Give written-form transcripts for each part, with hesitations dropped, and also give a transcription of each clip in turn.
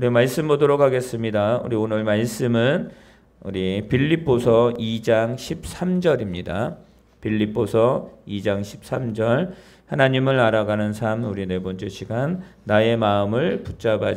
우리 말씀 보도록 하겠습니다. 우리 오늘 말씀은 우리 빌립보서 2장 13절입니다. 빌립보서 2장 13절. 하나님을 알아가는 삶, 우리 네 번째 시간, 나의 마음을 붙잡아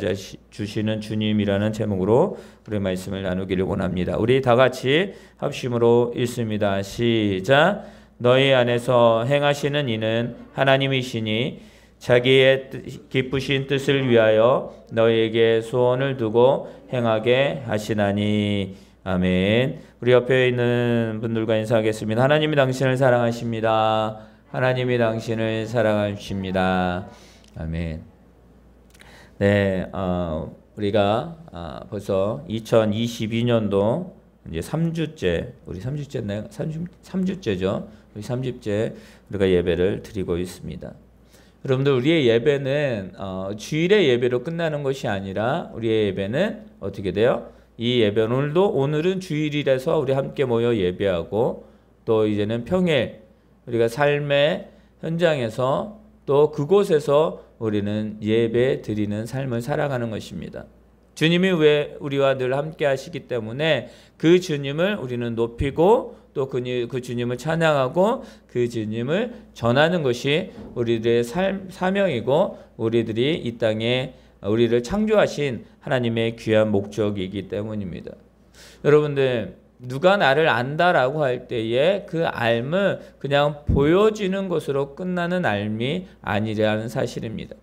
주시는 주님이라는 제목으로 우리 말씀을 나누기를 원합니다. 우리 다 같이 합심으로 읽습니다. 시작. 너희 안에서 행하시는 이는 하나님이시니 자기의 기쁘신 뜻을 위하여 너희에게 소원을 두고 행하게 하시나니. 아멘. 우리 옆에 있는 분들과 인사하겠습니다. 하나님이 당신을 사랑하십니다. 하나님이 당신을 사랑하십니다. 아멘. 네, 우리가 벌써 2022년도 이제 3주째, 우리 3주째나요? 3주째죠. 우리 3주째 우리가 예배를 드리고 있습니다. 여러분들, 우리의 예배는 주일의 예배로 끝나는 것이 아니라 우리의 예배는 어떻게 돼요? 이 예배, 오늘은 주일이라서 우리 함께 모여 예배하고, 또 이제는 평일 우리가 삶의 현장에서 또 그곳에서 우리는 예배 드리는 삶을 살아가는 것입니다. 주님이 왜 우리와 늘 함께 하시기 때문에 그 주님을 우리는 높이고 또 그 주님을 찬양하고 그 주님을 전하는 것이 우리들의 사명이고, 우리들이 이 땅에 우리를 창조하신 하나님의 귀한 목적이기 때문입니다. 여러분들, 누가 나를 안다라고 할 때에 그 알은 그냥 보여지는 것으로 끝나는 알미 아니라는 사실입니다.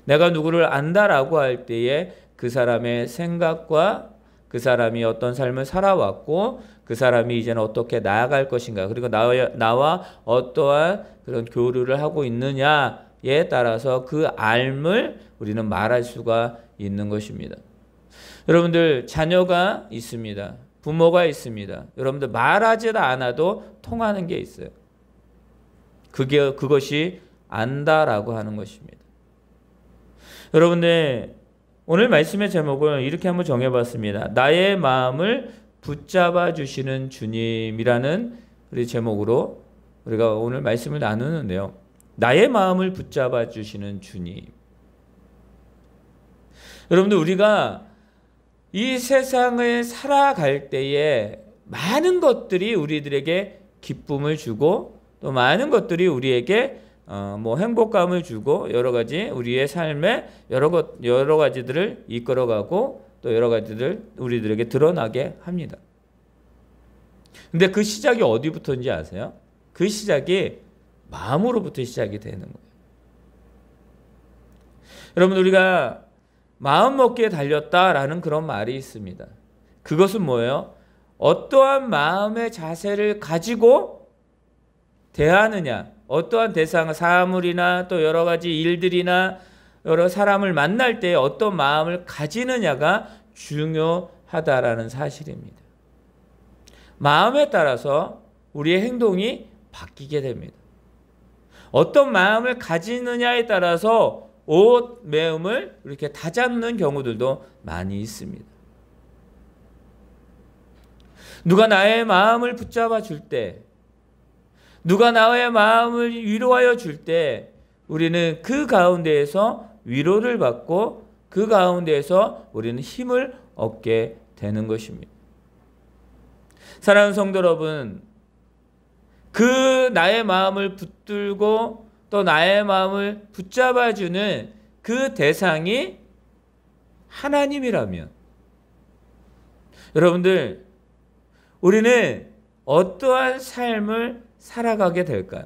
내가 누구를 안다라고 할 때에 그 사람의 생각과 그 사람이 어떤 삶을 살아왔고 그 사람이 이제는 어떻게 나아갈 것인가, 그리고 나와 어떠한 그런 교류를 하고 있느냐에 따라서 그 알을 우리는 말할 수가 있는 것입니다. 여러분들, 자녀가 있습니다. 부모가 있습니다. 여러분들, 말하지도 않아도 통하는 게 있어요. 그것이 안다라고 하는 것입니다. 여러분들, 오늘 말씀의 제목을 이렇게 한번 정해봤습니다. 나의 마음을 붙잡아 주시는 주님이라는 우리 제목으로 우리가 오늘 말씀을 나누는데요. 나의 마음을 붙잡아 주시는 주님. 여러분들, 우리가 이 세상을 살아갈 때에 많은 것들이 우리들에게 기쁨을 주고, 또 많은 것들이 우리에게 행복감을 주고, 여러 가지 우리의 삶에 여러 가지들을 이끌어가고, 또 여러 가지들 우리들에게 드러나게 합니다. 근데 그 시작이 어디부터인지 아세요? 그 시작이 마음으로부터 시작이 되는 거예요. 여러분, 우리가 마음 먹기에 달렸다라는 그런 말이 있습니다. 그것은 뭐예요? 어떠한 마음의 자세를 가지고 대하느냐, 어떠한 대상, 사물이나 또 여러 가지 일들이나 여러 사람을 만날 때 어떤 마음을 가지느냐가 중요하다라는 사실입니다. 마음에 따라서 우리의 행동이 바뀌게 됩니다. 어떤 마음을 가지느냐에 따라서 옷 매음을 이렇게 다잡는 경우들도 많이 있습니다. 누가 나의 마음을 붙잡아 줄 때, 누가 나의 마음을 위로하여 줄 때 우리는 그 가운데에서 위로를 받고 그 가운데에서 우리는 힘을 얻게 되는 것입니다. 사랑하는 성도 여러분, 그 나의 마음을 붙들고 또 나의 마음을 붙잡아주는 그 대상이 하나님이라면, 여러분들, 우리는 어떠한 삶을 살아가게 될까요?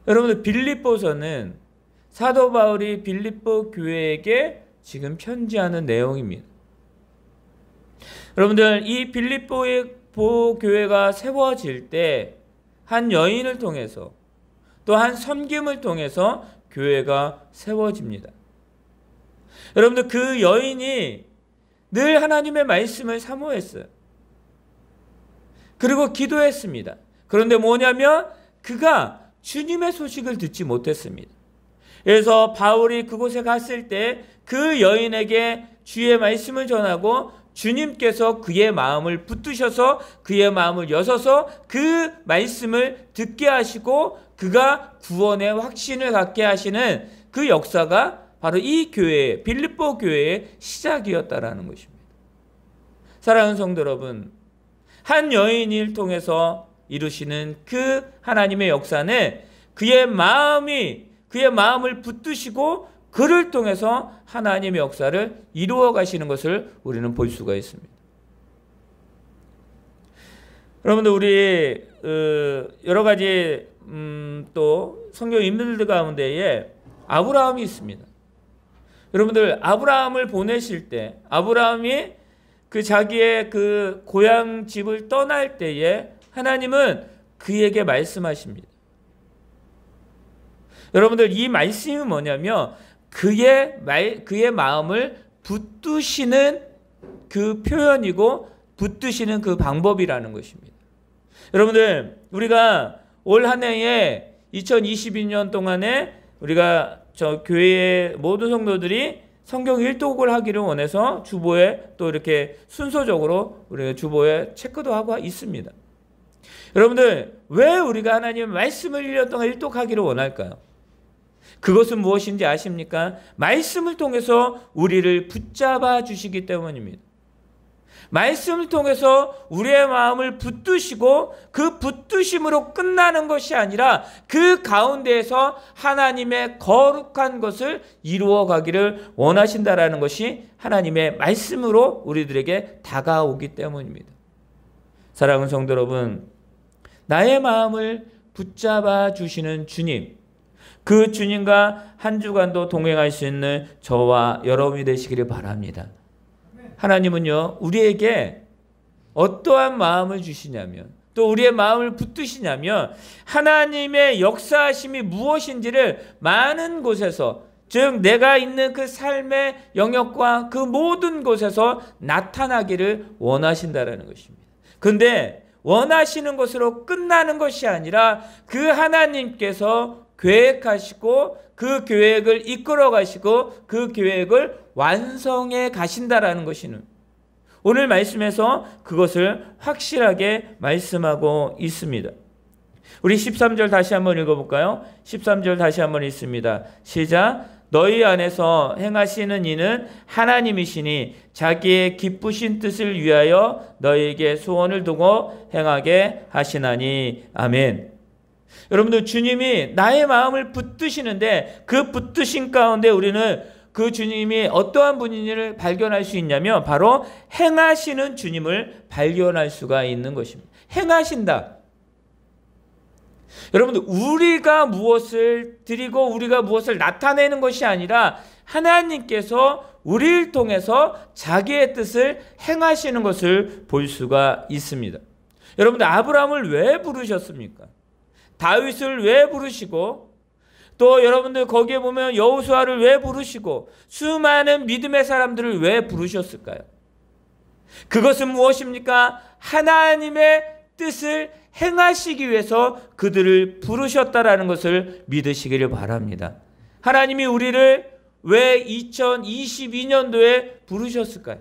여러분들, 빌립보서는 사도 바울이 빌립보 교회에게 지금 편지하는 내용입니다. 여러분들, 이 빌립보 교회가 세워질 때 한 여인을 통해서 또 한 섬김을 통해서 교회가 세워집니다. 여러분들, 그 여인이 늘 하나님의 말씀을 사모했어요. 그리고 기도했습니다. 그런데 뭐냐면 그가 주님의 소식을 듣지 못했습니다. 그래서 바울이 그곳에 갔을 때 그 여인에게 주의 말씀을 전하고 주님께서 그의 마음을 붙드셔서 그의 마음을 여셔서 그 말씀을 듣게 하시고 그가 구원의 확신을 갖게 하시는 그 역사가 바로 이 교회, 빌립보 교회의 시작이었다라는 것입니다. 사랑하는 성도 여러분, 한 여인을 통해서 이루시는 그 하나님의 역사는 그의 마음을 붙드시고 그를 통해서 하나님의 역사를 이루어 가시는 것을 우리는 볼 수가 있습니다. 여러분들, 우리 여러 가지 또 성경 인물들 가운데에 아브라함이 있습니다. 여러분들, 아브라함을 보내실 때, 아브라함이 그 자기의 그 고향 집을 떠날 때에 하나님은 그에게 말씀하십니다. 여러분들, 이 말씀이 뭐냐면 그의 마음을 붙드시는 그 표현이고 붙드시는 그 방법이라는 것입니다. 여러분들, 우리가 올 한 해에 2022년 동안에 우리가 저 교회의 모든 성도들이 성경 일독을 하기를 원해서 주보에 또 이렇게 순서적으로 우리가 주보에 체크도 하고 있습니다. 여러분들, 왜 우리가 하나님의 말씀을 1년 동안 일독하기를 원할까요? 그것은 무엇인지 아십니까? 말씀을 통해서 우리를 붙잡아 주시기 때문입니다. 말씀을 통해서 우리의 마음을 붙드시고 그 붙드심으로 끝나는 것이 아니라 그 가운데에서 하나님의 거룩한 것을 이루어 가기를 원하신다라는 것이 하나님의 말씀으로 우리들에게 다가오기 때문입니다. 사랑하는 성도 여러분, 나의 마음을 붙잡아 주시는 주님, 그 주님과 한 주간도 동행할 수 있는 저와 여러분이 되시기를 바랍니다. 하나님은요, 우리에게 어떠한 마음을 주시냐면, 또 우리의 마음을 붙드시냐면 하나님의 역사하심이 무엇인지를 많은 곳에서, 즉 내가 있는 그 삶의 영역과 그 모든 곳에서 나타나기를 원하신다라는 것입니다. 그런데 원하시는 것으로 끝나는 것이 아니라 그 하나님께서 계획하시고 그 계획을 이끌어 가시고 그 계획을 완성해 가신다라는 것이는 오늘 말씀에서 그것을 확실하게 말씀하고 있습니다. 우리 13절 다시 한번 읽어볼까요? 13절 다시 한번 읽습니다. 시작. 너희 안에서 행하시는 이는 하나님이시니 자기의 기쁘신 뜻을 위하여 너희에게 소원을 두고 행하게 하시나니. 아멘. 여러분들, 주님이 나의 마음을 붙드시는데 그 붙드신 가운데 우리는 그 주님이 어떠한 분인지를 발견할 수 있냐면 바로 행하시는 주님을 발견할 수가 있는 것입니다. 행하신다. 여러분들, 우리가 무엇을 드리고 우리가 무엇을 나타내는 것이 아니라 하나님께서 우리를 통해서 자기의 뜻을 행하시는 것을 볼 수가 있습니다. 여러분들, 아브라함을 왜 부르셨습니까? 다윗을 왜 부르시고 또 여러분들 거기에 보면 여호수아를 왜 부르시고 수많은 믿음의 사람들을 왜 부르셨을까요? 그것은 무엇입니까? 하나님의 뜻을 행하시기 위해서 그들을 부르셨다라는 것을 믿으시기를 바랍니다. 하나님이 우리를 왜 2022년도에 부르셨을까요?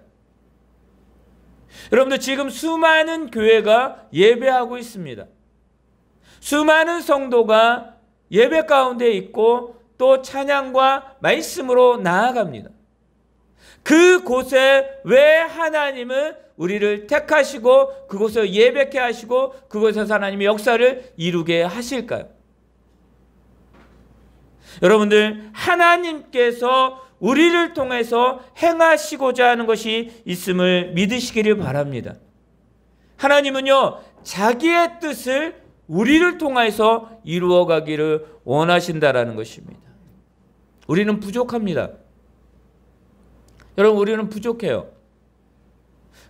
여러분들, 지금 수많은 교회가 예배하고 있습니다. 수많은 성도가 예배 가운데 있고 또 찬양과 말씀으로 나아갑니다. 그곳에 왜 하나님은 우리를 택하시고 그곳에 예배케 하시고 그곳에서 하나님의 역사를 이루게 하실까요? 여러분들, 하나님께서 우리를 통해서 행하시고자 하는 것이 있음을 믿으시기를 바랍니다. 하나님은요, 자기의 뜻을 우리를 통해서 이루어가기를 원하신다라는 것입니다. 우리는 부족합니다. 여러분, 우리는 부족해요.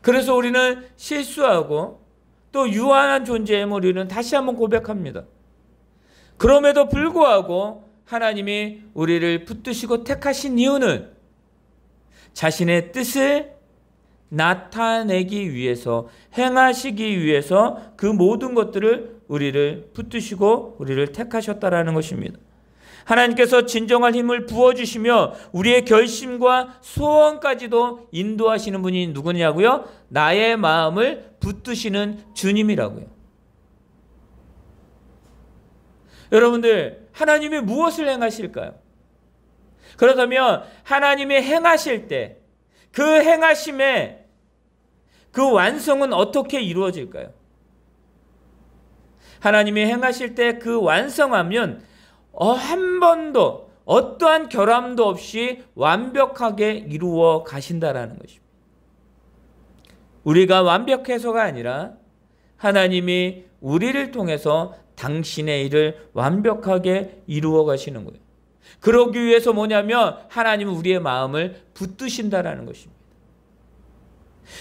그래서 우리는 실수하고 또 유한한 존재임을 우리는 다시 한번 고백합니다. 그럼에도 불구하고 하나님이 우리를 붙드시고 택하신 이유는 자신의 뜻을 나타내기 위해서, 행하시기 위해서 그 모든 것들을 우리를 붙드시고 우리를 택하셨다라는 것입니다. 하나님께서 진정한 힘을 부어주시며 우리의 결심과 소원까지도 인도하시는 분이 누구냐고요? 나의 마음을 붙드시는 주님이라고요. 여러분들, 하나님이 무엇을 행하실까요? 그렇다면 하나님이 행하실 때 그 행하심의 그 완성은 어떻게 이루어질까요? 하나님이 행하실 때 그 완성하면 한 번도 어떠한 결함도 없이 완벽하게 이루어 가신다라는 것입니다. 우리가 완벽해서가 아니라 하나님이 우리를 통해서 당신의 일을 완벽하게 이루어 가시는 거예요. 그러기 위해서 뭐냐면 하나님은 우리의 마음을 붙드신다라는 것입니다.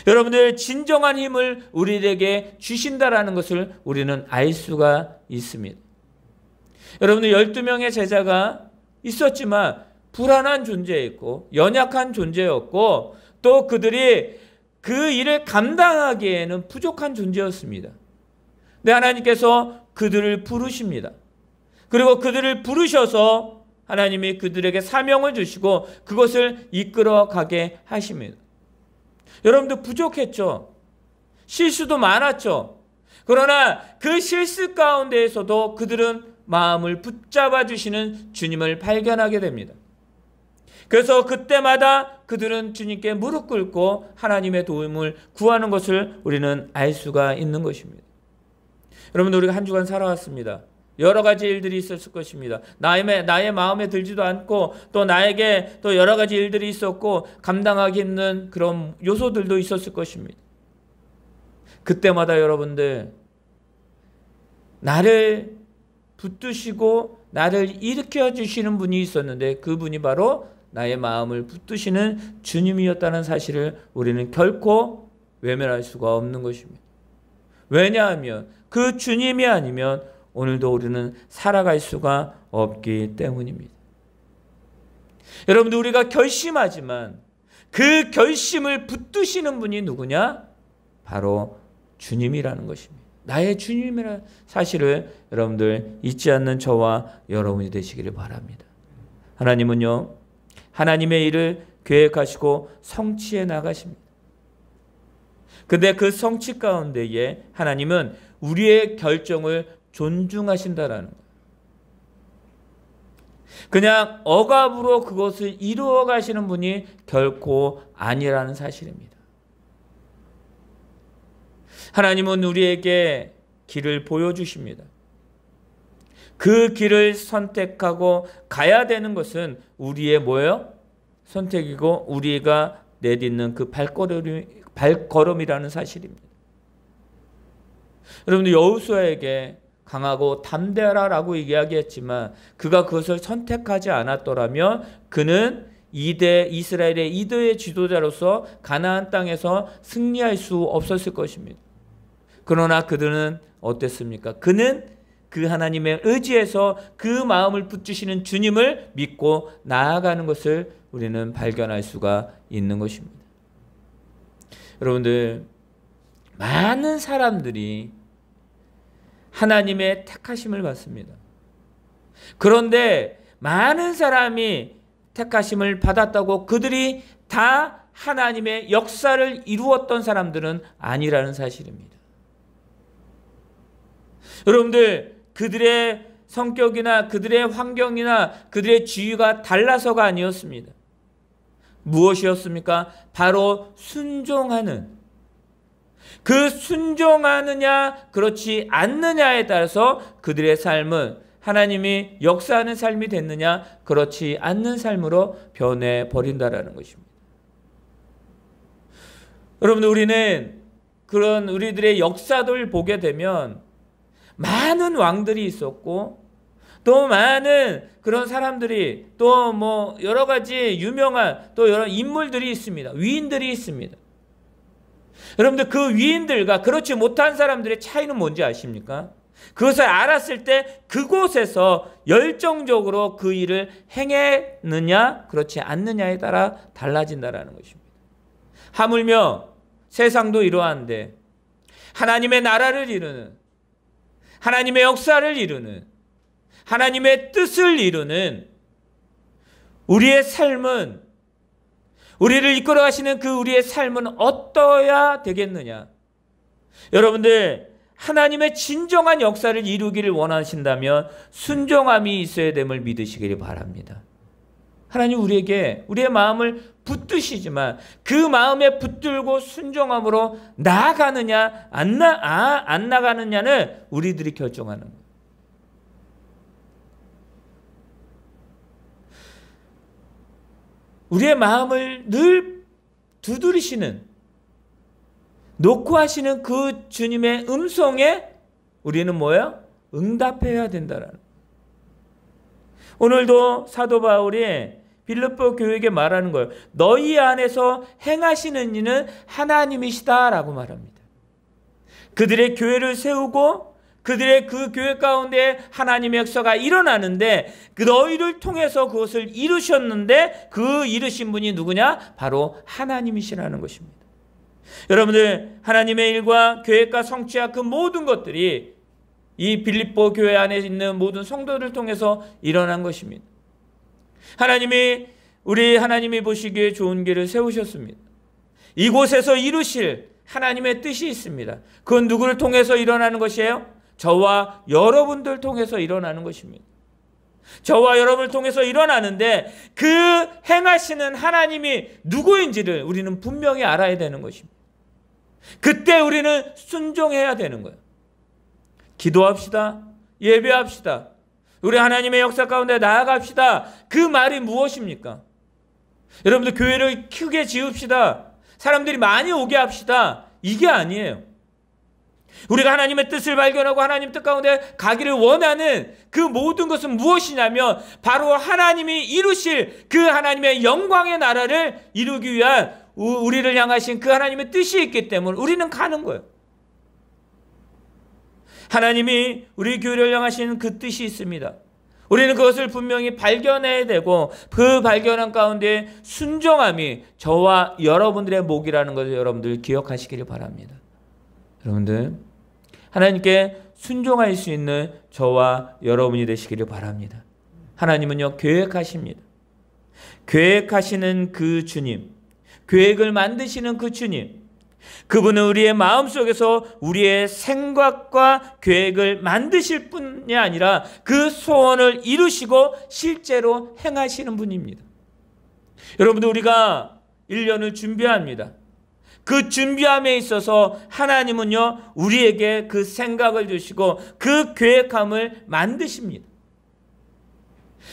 여러분들, 진정한 힘을 우리에게 주신다라는 것을 우리는 알 수가 있습니다. 여러분들, 12명의 제자가 있었지만 불안한 존재였고 연약한 존재였고 또 그들이 그 일을 감당하기에는 부족한 존재였습니다. 근데 하나님께서 그들을 부르십니다. 그리고 그들을 부르셔서 하나님이 그들에게 사명을 주시고 그것을 이끌어가게 하십니다. 여러분들, 부족했죠. 실수도 많았죠. 그러나 그 실수 가운데에서도 그들은 마음을 붙잡아 주시는 주님을 발견하게 됩니다. 그래서 그때마다 그들은 주님께 무릎 꿇고 하나님의 도움을 구하는 것을 우리는 알 수가 있는 것입니다. 여러분, 우리가 한 주간 살아왔습니다. 여러 가지 일들이 있었을 것입니다. 나의 마음에 들지도 않고 또 나에게 또 여러 가지 일들이 있었고 감당하기 힘든 그런 요소들도 있었을 것입니다. 그때마다 여러분들, 나를 붙드시고 나를 일으켜 주시는 분이 있었는데 그분이 바로 나의 마음을 붙드시는 주님이었다는 사실을 우리는 결코 외면할 수가 없는 것입니다. 왜냐하면 그 주님이 아니면 오늘도 우리는 살아갈 수가 없기 때문입니다. 여러분들, 우리가 결심하지만 그 결심을 붙드시는 분이 누구냐? 바로 주님이라는 것입니다. 나의 주님이라는 사실을 여러분들 잊지 않는 저와 여러분이 되시기를 바랍니다. 하나님은요, 하나님의 일을 계획하시고 성취해 나가십니다. 근데 그 성취 가운데에 하나님은 우리의 결정을 존중하신다라는 거예요. 그냥 억압으로 그것을 이루어 가시는 분이 결코 아니라는 사실입니다. 하나님은 우리에게 길을 보여주십니다. 그 길을 선택하고 가야 되는 것은 우리의 뭐예요? 선택이고 우리가 내딛는 그 발걸음이라는 사실입니다. 여러분들, 여호수아에게 강하고 담대하라라고 이야기했지만 그가 그것을 선택하지 않았더라면 그는 이스라엘의 2대의 지도자로서 가나안 땅에서 승리할 수 없었을 것입니다. 그러나 그들은 어땠습니까? 그는 그 하나님의 의지에서 그 마음을 붙드시는 주님을 믿고 나아가는 것을 우리는 발견할 수가 있는 것입니다. 여러분들, 많은 사람들이 하나님의 택하심을 받습니다. 그런데 많은 사람이 택하심을 받았다고 그들이 다 하나님의 역사를 이루었던 사람들은 아니라는 사실입니다. 여러분들, 그들의 성격이나 그들의 환경이나 그들의 지위가 달라서가 아니었습니다. 무엇이었습니까? 바로 순종하는, 그 순종하느냐 그렇지 않느냐에 따라서 그들의 삶은 하나님이 역사하는 삶이 됐느냐 그렇지 않는 삶으로 변해버린다라는 것입니다. 여러분, 우리는 그런 우리들의 역사들을 보게 되면 많은 왕들이 있었고 또 많은 그런 사람들이 또 뭐 여러 가지 유명한 또 여러 인물들이 있습니다. 위인들이 있습니다. 여러분들, 그 위인들과 그렇지 못한 사람들의 차이는 뭔지 아십니까? 그것을 알았을 때 그곳에서 열정적으로 그 일을 행했느냐 그렇지 않느냐에 따라 달라진다라는 것입니다. 하물며 세상도 이러한데 하나님의 나라를 이루는, 하나님의 역사를 이루는, 하나님의 뜻을 이루는 우리의 삶은, 우리를 이끌어 가시는 그 우리의 삶은 어떠해야 되겠느냐? 여러분들, 하나님의 진정한 역사를 이루기를 원하신다면 순종함이 있어야 됨을 믿으시기를 바랍니다. 하나님 우리에게 우리의 마음을 붙드시지만 그 마음에 붙들고 순종함으로 나아가느냐 안 나가느냐는 우리들이 결정하는 거예요. 우리의 마음을 늘 두드리시는, 놓고 하시는 그 주님의 음성에 우리는 뭐예요? 응답해야 된다라는 거예요. 오늘도 사도 바울이 빌립보 교회에게 말하는 거예요. 너희 안에서 행하시는 이는 하나님이시다라고 말합니다. 그들의 교회를 세우고 그들의 그 교회 가운데 하나님의 역사가 일어나는데 그 너희를 통해서 그것을 이루셨는데 그 이루신 분이 누구냐? 바로 하나님이시라는 것입니다. 여러분들, 하나님의 일과 계획과 성취와 그 모든 것들이 이 빌립보 교회 안에 있는 모든 성도들을 통해서 일어난 것입니다. 하나님이 보시기에 좋은 길을 세우셨습니다. 이곳에서 이루실 하나님의 뜻이 있습니다. 그건 누구를 통해서 일어나는 것이에요? 저와 여러분들 통해서 일어나는 것입니다. 저와 여러분을 통해서 일어나는데 그 행하시는 하나님이 누구인지를 우리는 분명히 알아야 되는 것입니다. 그때 우리는 순종해야 되는 거예요. 기도합시다. 예배합시다. 우리 하나님의 역사 가운데 나아갑시다. 그 말이 무엇입니까? 여러분들, 교회를 크게 지읍시다. 사람들이 많이 오게 합시다. 이게 아니에요. 우리가 하나님의 뜻을 발견하고 하나님 뜻 가운데 가기를 원하는 그 모든 것은 무엇이냐면 바로 하나님이 이루실 그 하나님의 영광의 나라를 이루기 위한 우리를 향하신 그 하나님의 뜻이 있기 때문에 우리는 가는 거예요. 하나님이 우리 교회를 향하신 그 뜻이 있습니다. 우리는 그것을 분명히 발견해야 되고 그 발견한 가운데 순종함이 저와 여러분들의 목이라는 것을 여러분들 기억하시기를 바랍니다. 여러분들, 하나님께 순종할 수 있는 저와 여러분이 되시기를 바랍니다. 하나님은요, 계획하십니다. 계획하시는 그 주님, 계획을 만드시는 그 주님, 그분은 우리의 마음속에서 우리의 생각과 계획을 만드실 뿐이 아니라 그 소원을 이루시고 실제로 행하시는 분입니다. 여러분들, 우리가 1년을 준비합니다. 그 준비함에 있어서 하나님은요, 우리에게 그 생각을 주시고 그 계획함을 만드십니다.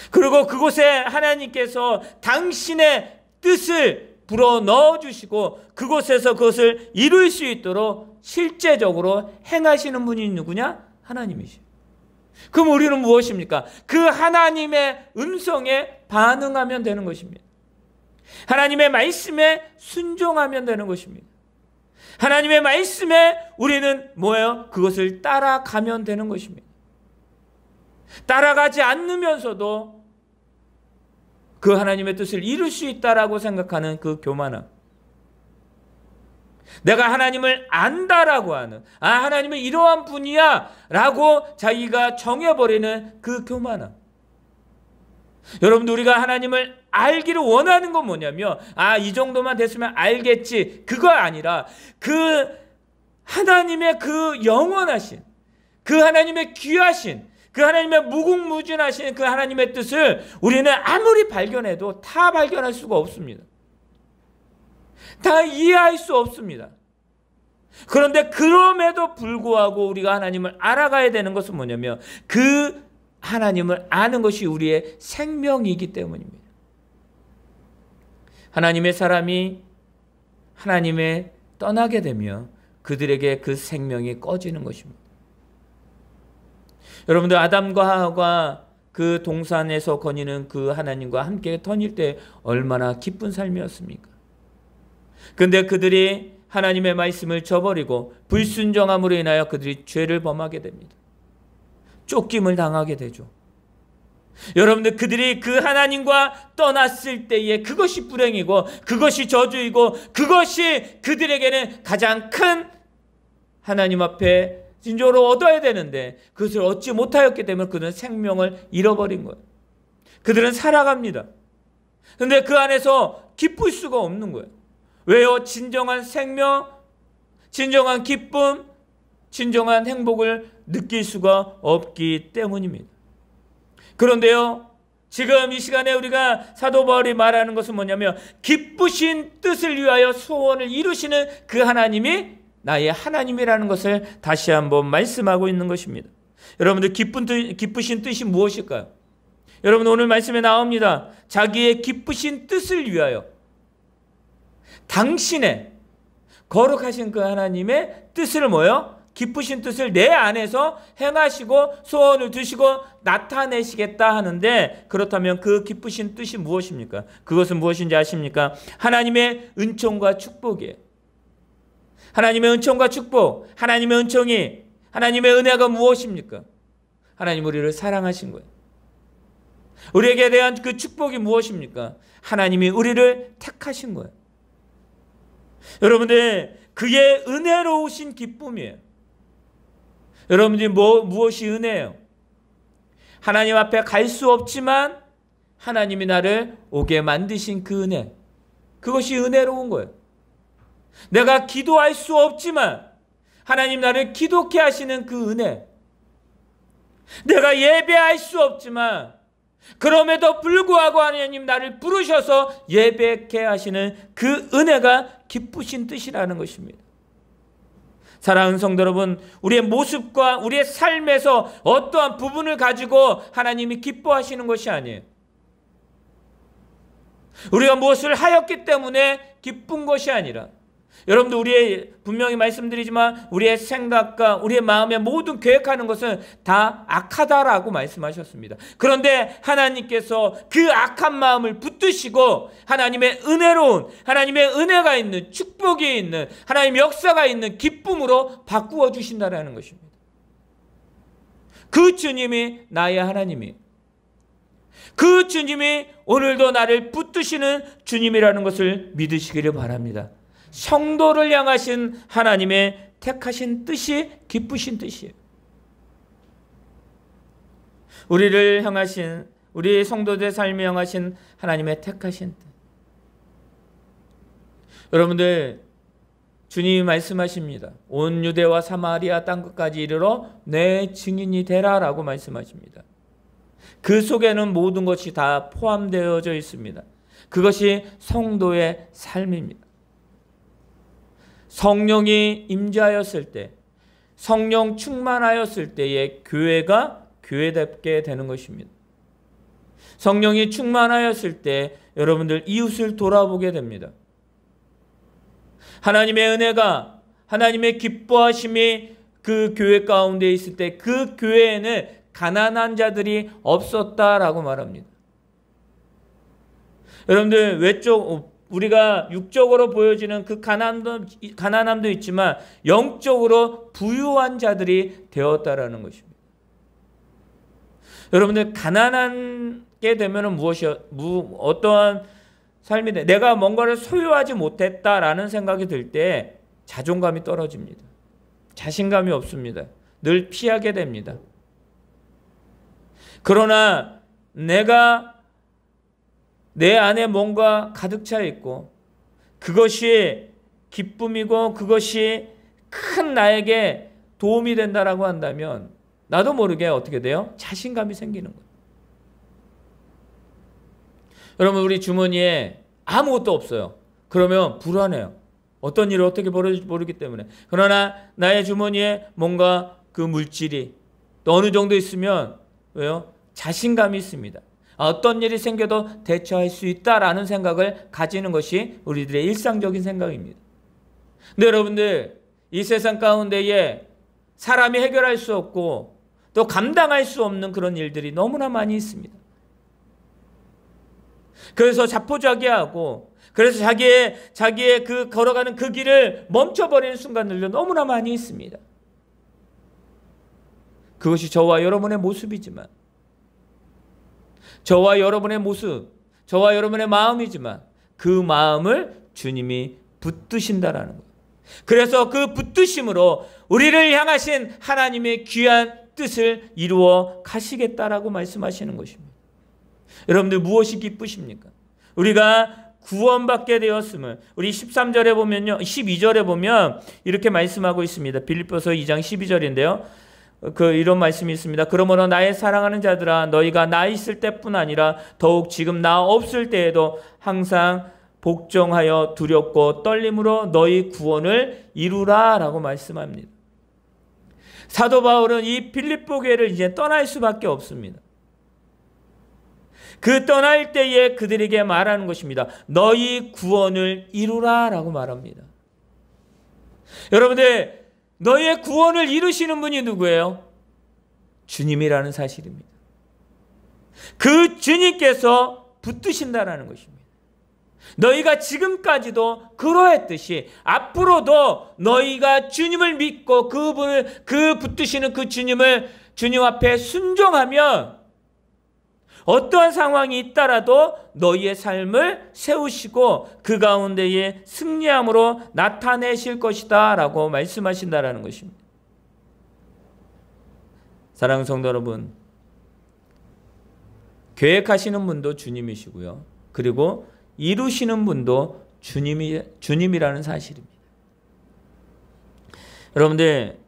그리고 그곳에 하나님께서 당신의 뜻을 불어 넣어주시고 그곳에서 그것을 이룰 수 있도록 실제적으로 행하시는 분이 누구냐? 하나님이시죠. 그럼 우리는 무엇입니까? 그 하나님의 음성에 반응하면 되는 것입니다. 하나님의 말씀에 순종하면 되는 것입니다. 하나님의 말씀에 우리는 뭐예요? 그것을 따라가면 되는 것입니다. 따라가지 않으면서도 그 하나님의 뜻을 이룰 수 있다라고 생각하는 그 교만함, 내가 하나님을 안다라고 하는, 하나님은 이러한 분이야 라고 자기가 정해버리는 그 교만함. 여러분들, 우리가 하나님을 알기를 원하는 건 뭐냐면 이 정도만 됐으면 알겠지, 그거 아니라 그 하나님의 그 영원하신, 그 하나님의 귀하신, 그 하나님의 무궁무진하신 그 하나님의 뜻을 우리는 아무리 발견해도 다 발견할 수가 없습니다. 다 이해할 수 없습니다. 그런데 그럼에도 불구하고 우리가 하나님을 알아가야 되는 것은 뭐냐면 그 하나님을 아는 것이 우리의 생명이기 때문입니다. 하나님의 사람이 하나님에 떠나게 되면 그들에게 그 생명이 꺼지는 것입니다. 여러분들, 아담과 하와가 그 동산에서 거니는 그 하나님과 함께 거닐 때 얼마나 기쁜 삶이었습니까? 그런데 그들이 하나님의 말씀을 저버리고 불순종함으로 인하여 그들이 죄를 범하게 됩니다. 쫓김을 당하게 되죠. 여러분들, 그들이 그 하나님과 떠났을 때에 그것이 불행이고 그것이 저주이고 그것이 그들에게는 가장 큰 하나님 앞에 진정으로 얻어야 되는데 그것을 얻지 못하였기 때문에 그들은 생명을 잃어버린 거예요. 그들은 살아갑니다. 그런데 그 안에서 기쁠 수가 없는 거예요. 왜요? 진정한 생명, 진정한 기쁨, 진정한 행복을 느낄 수가 없기 때문입니다. 그런데요, 지금 이 시간에 우리가 사도 바울이 말하는 것은 뭐냐면 기쁘신 뜻을 위하여 소원을 이루시는 그 하나님이 나의 하나님이라는 것을 다시 한번 말씀하고 있는 것입니다. 여러분들 기쁘신 뜻이 무엇일까요? 여러분 오늘 말씀에 나옵니다. 자기의 기쁘신 뜻을 위하여 당신의 거룩하신 그 하나님의 뜻을 뭐요? 기쁘신 뜻을 내 안에서 행하시고 소원을 두시고 나타내시겠다 하는데 그렇다면 그 기쁘신 뜻이 무엇입니까? 그것은 무엇인지 아십니까? 하나님의 은총과 축복이에요. 하나님의 은총과 축복, 하나님의 은총이 하나님의 은혜가 무엇입니까? 하나님 우리를 사랑하신 거예요. 우리에게 대한 그 축복이 무엇입니까? 하나님이 우리를 택하신 거예요. 여러분들 그의 은혜로우신 기쁨이에요. 여러분들이 무엇이 은혜예요? 하나님 앞에 갈 수 없지만 하나님이 나를 오게 만드신 그 은혜, 그것이 은혜로운 거예요. 내가 기도할 수 없지만 하나님 나를 기도케 하시는 그 은혜, 내가 예배할 수 없지만 그럼에도 불구하고 하나님 나를 부르셔서 예배케 하시는 그 은혜가 기쁘신 뜻이라는 것입니다. 사랑하는 성도 여러분, 우리의 모습과 우리의 삶에서 어떠한 부분을 가지고 하나님이 기뻐하시는 것이 아니에요. 우리가 무엇을 하였기 때문에 기쁜 것이 아니라, 여러분들 우리의 분명히 말씀드리지만 우리의 생각과 우리의 마음의 모든 계획하는 것은 다 악하다라고 말씀하셨습니다. 그런데 하나님께서 그 악한 마음을 붙드시고 하나님의 은혜로운, 하나님의 은혜가 있는, 축복이 있는, 하나님의 역사가 있는 기쁨으로 바꾸어 주신다라는 것입니다. 그 주님이 나의 하나님이에요. 그 주님이 오늘도 나를 붙드시는 주님이라는 것을 믿으시기를 바랍니다. 성도를 향하신 하나님의 택하신 뜻이 기쁘신 뜻이에요. 우리를 향하신, 우리 성도들의 삶에 향하신 하나님의 택하신 뜻. 여러분들 주님이 말씀하십니다. 온 유대와 사마리아 땅끝까지 이르러 내 증인이 되라 라고 말씀하십니다. 그 속에는 모든 것이 다 포함되어져 있습니다. 그것이 성도의 삶입니다. 성령이 임재하였을 때, 성령 충만하였을 때의 교회가 교회답게 되는 것입니다. 성령이 충만하였을 때 여러분들 이웃을 돌아보게 됩니다. 하나님의 은혜가, 하나님의 기뻐하심이 그 교회 가운데 있을 때 그 교회에는 가난한 자들이 없었다라고 말합니다. 여러분들 우리가 육적으로 보여지는 그 가난함도 있지만 영적으로 부유한 자들이 되었다라는 것입니다. 여러분들 가난하게 되면은 어떠한 삶이 돼? 내가 뭔가를 소유하지 못했다라는 생각이 들 때 자존감이 떨어집니다. 자신감이 없습니다. 늘 피하게 됩니다. 그러나 내가 내 안에 뭔가 가득 차 있고 그것이 기쁨이고 그것이 큰 나에게 도움이 된다라고 한다면 나도 모르게 어떻게 돼요? 자신감이 생기는 거예요. 여러분 우리 주머니에 아무것도 없어요. 그러면 불안해요. 어떤 일을 어떻게 벌어질지 모르기 때문에. 그러나 나의 주머니에 뭔가 그 물질이 또 어느 정도 있으면 왜요? 자신감이 있습니다. 어떤 일이 생겨도 대처할 수 있다라는 생각을 가지는 것이 우리들의 일상적인 생각입니다. 근데 여러분들 이 세상 가운데에 사람이 해결할 수 없고 또 감당할 수 없는 그런 일들이 너무나 많이 있습니다. 그래서 자포자기하고 그래서 자기의 그 걸어가는 그 길을 멈춰버리는 순간들도 너무나 많이 있습니다. 그것이 저와 여러분의 모습이지만 저와 여러분의 모습, 저와 여러분의 마음이지만 그 마음을 주님이 붙드신다라는 거예요. 그래서 그 붙드심으로 우리를 향하신 하나님의 귀한 뜻을 이루어 가시겠다라고 말씀하시는 것입니다. 여러분들 무엇이 기쁘십니까? 우리가 구원받게 되었음을 우리 13절에 보면요, 12절에 보면 이렇게 말씀하고 있습니다. 빌립보서 2장 12절인데요. 이런 말씀이 있습니다. 그러므로 나의 사랑하는 자들아, 너희가 나 있을 때뿐 아니라 더욱 지금 나 없을 때에도 항상 복종하여 두렵고 떨림으로 너희 구원을 이루라 라고 말씀합니다. 사도 바울은 이 빌립보 교회를 이제 떠날 수밖에 없습니다. 그 떠날 때에 그들에게 말하는 것입니다. 너희 구원을 이루라 라고 말합니다. 여러분들, 너희의 구원을 이루시는 분이 누구예요? 주님이라는 사실입니다. 그 주님께서 붙드신다라는 것입니다. 너희가 지금까지도 그러했듯이 앞으로도 너희가 주님을 믿고 그 붙드시는 그 주님 앞에 순종하면 어떠한 상황이 있더라도 너희의 삶을 세우시고 그 가운데에 승리함으로 나타내실 것이다 라고 말씀하신다라는 것입니다. 사랑하는 성도 여러분, 계획하시는 분도 주님이시고요. 그리고 이루시는 분도 주님이라는 사실입니다. 여러분들,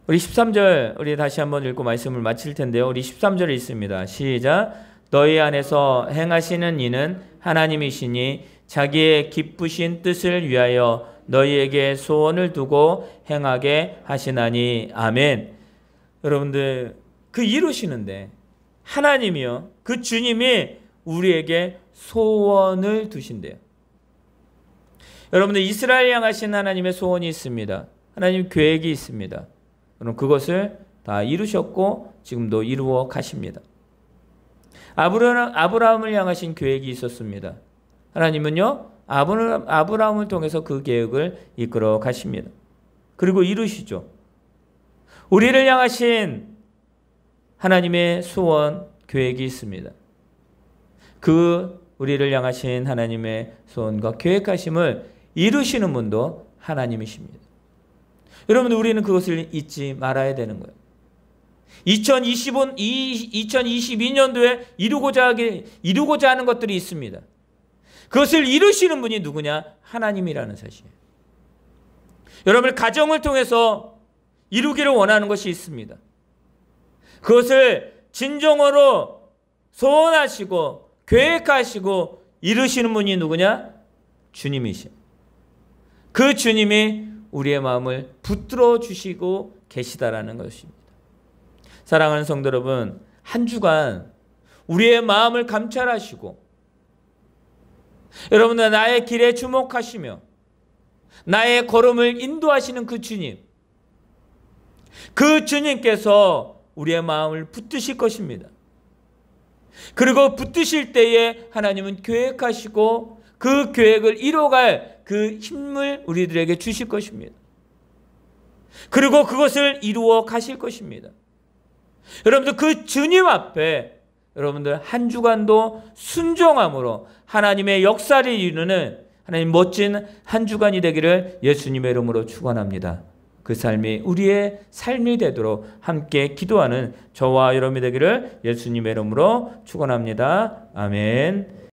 우리 13절 우리 다시 한번 읽고 말씀을 마칠 텐데요. 우리 13절에 있습니다. 시작. 너희 안에서 행하시는 이는 하나님이시니 자기의 기쁘신 뜻을 위하여 너희에게 소원을 두고 행하게 하시나니. 아멘. 여러분들, 그 이루시는데 하나님이요, 그 주님이 우리에게 소원을 두신대요. 여러분들, 이스라엘 향하신 하나님의 소원이 있습니다. 하나님 계획이 있습니다. 그럼 그것을 다 이루셨고 지금도 이루어 가십니다. 아브라함을 향하신 계획이 있었습니다. 하나님은요, 아브라함을 통해서 그 계획을 이끌어 가십니다. 그리고 이루시죠. 우리를 향하신 하나님의 소원, 계획이 있습니다. 우리를 향하신 하나님의 소원과 계획하심을 이루시는 분도 하나님이십니다. 여러분, 우리는 그것을 잊지 말아야 되는 거예요. 2022년도에 이루고자 하는 것들이 있습니다. 그것을 이루시는 분이 누구냐? 하나님이라는 사실이에요. 여러분, 가정을 통해서 이루기를 원하는 것이 있습니다. 그것을 진정으로 소원하시고 계획하시고 이루시는 분이 누구냐? 주님이시죠. 그 주님이 우리의 마음을 붙들어 주시고 계시다라는 것입니다. 사랑하는 성도 여러분, 한 주간 우리의 마음을 감찰하시고 여러분들, 나의 길에 주목하시며 나의 걸음을 인도하시는 그 주님, 그 주님께서 우리의 마음을 붙드실 것입니다. 그리고 붙드실 때에 하나님은 계획하시고 그 계획을 이뤄갈 그 힘을 우리들에게 주실 것입니다. 그리고 그것을 이루어 가실 것입니다. 여러분들, 그 주님 앞에 여러분들 한 주간도 순종함으로 하나님의 역사를 이루는 하나님 멋진 한 주간이 되기를 예수님의 이름으로 축원합니다. 그 삶이 우리의 삶이 되도록 함께 기도하는 저와 여러분이 되기를 예수님의 이름으로 축원합니다. 아멘.